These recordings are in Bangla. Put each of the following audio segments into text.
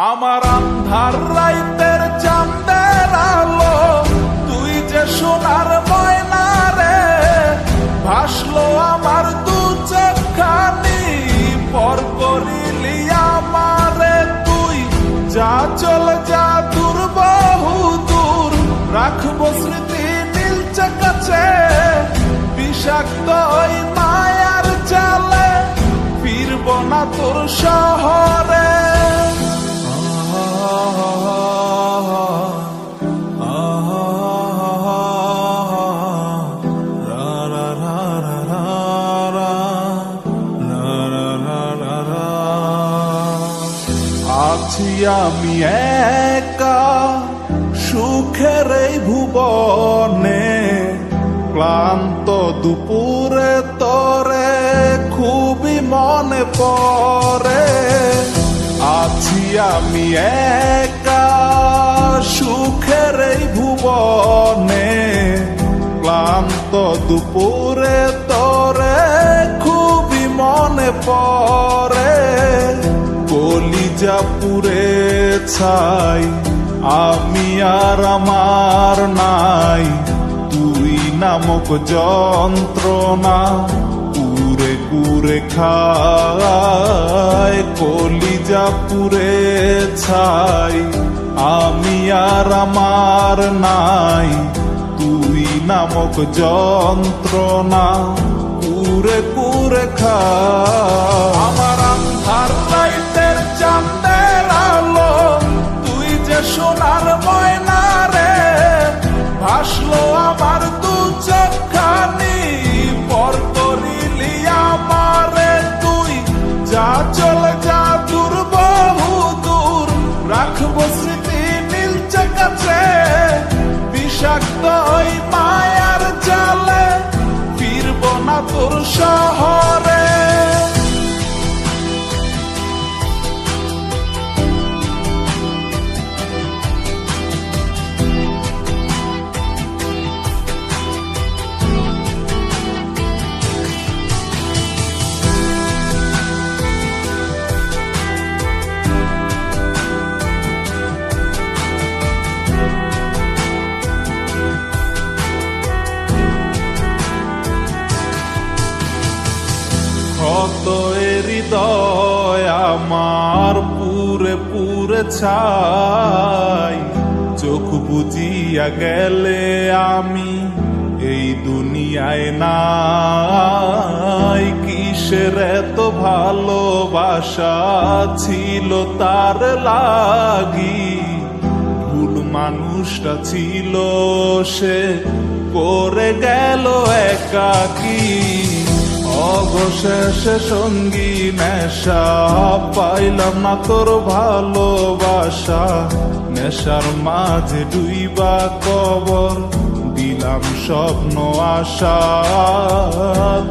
আমার আন্ধার রাইতের চাঁদের আলো, তুই যে সোনার ময়না রে, ভাসলো আমার দু চোখখানি, পর করিলি আমারে তুই। যা চলে যা দূর বহু দূর, রাখবো স্মৃতি নীলচে কাছে, বিষাক্ত ওই মায়ার জালে, ফিরব না তোর শহরে। আছি আমি একা সুখের এই ভুবনে, ক্লান্ত দুপুরে তরে খুবই মনে পড়ে। আছি আমি একা সুখের এই ভুবনে, ক্লান্ত দুপুরে তরে খুবই মনে পড়ে। কলিজা পুড়ে ছাই, আমি আর আমার নাই, তুই নামক যন্ত্রণা কুরে কুরে খায়। কলিজা পুড়ে ছাই, আমি আর আমার নাই, তুই নামক যন্ত্রণা কুরে কুরে খায়। আমার আন্ধার রাইতের চাঁদের আলো, তুই যে সোনার ময়না রে, ভাসলো আমার দু চোখখানি, পর করিলি আমারে তুই। যা চলে যা দূর বহু দূর, রাখবো স্মৃতি নীলচে কাছে, বিষাক্ত ওই মায়ার জালে, ফিরব না তোর শহরে। কত হৃদয় আমার পুরে পুরে ছাই, চোখ বুজিয়া গেলে আমি এই দুনিয়ায় নাই। কিসের এত ভালোবাসা ছিল তার লাগি, ভুল মানুষটা ছিল সে, করে গেল একাকী। অবশেষে সঙ্গী নেশা, পাইলাম না তোর ভালোবাসা, নেশার মাঝে ডুইবা কবর দিলাম স্বপ্ন আশা।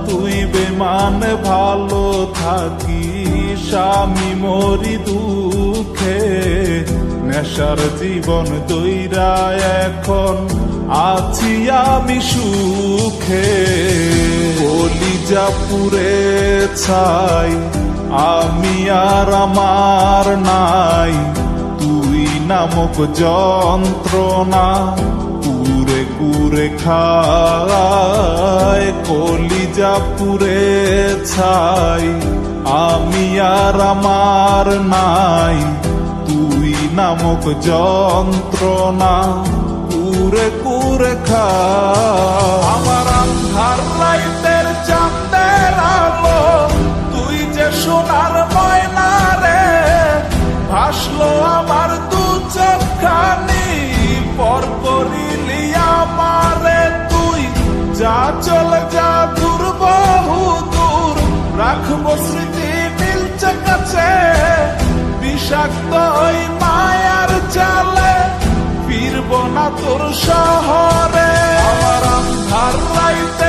তুই বেমানে ভালো থাকিস, আমি মরি দুঃখে, নেশার জীবন দইরা এখন আছি আমি সুখে। কলিজা পুড়ে ছাই, আমি আর আমার নাই, তুই নামক যন্ত্রণা কুরে কুরে খায়। কলিজা পুড়ে ছাই, আমি আর আমার নাই, তুই নামক যন্ত্রণা কুরে কুরে খায়। আমার আন্ধার রাইতের চাঁদের আলো, তুই যে সোনার ময়না রে, ভাসলো আমার দু চোখখানি, পর করিলি আমারে তুই। যা চলে যা দূর বহু দূর, রাখবো স্মৃতি নীলচে কাছে, বিষাক্ত ওই মায়ার জালে, ফিরব না তোর শহরে। আমার আন্ধার রাইতে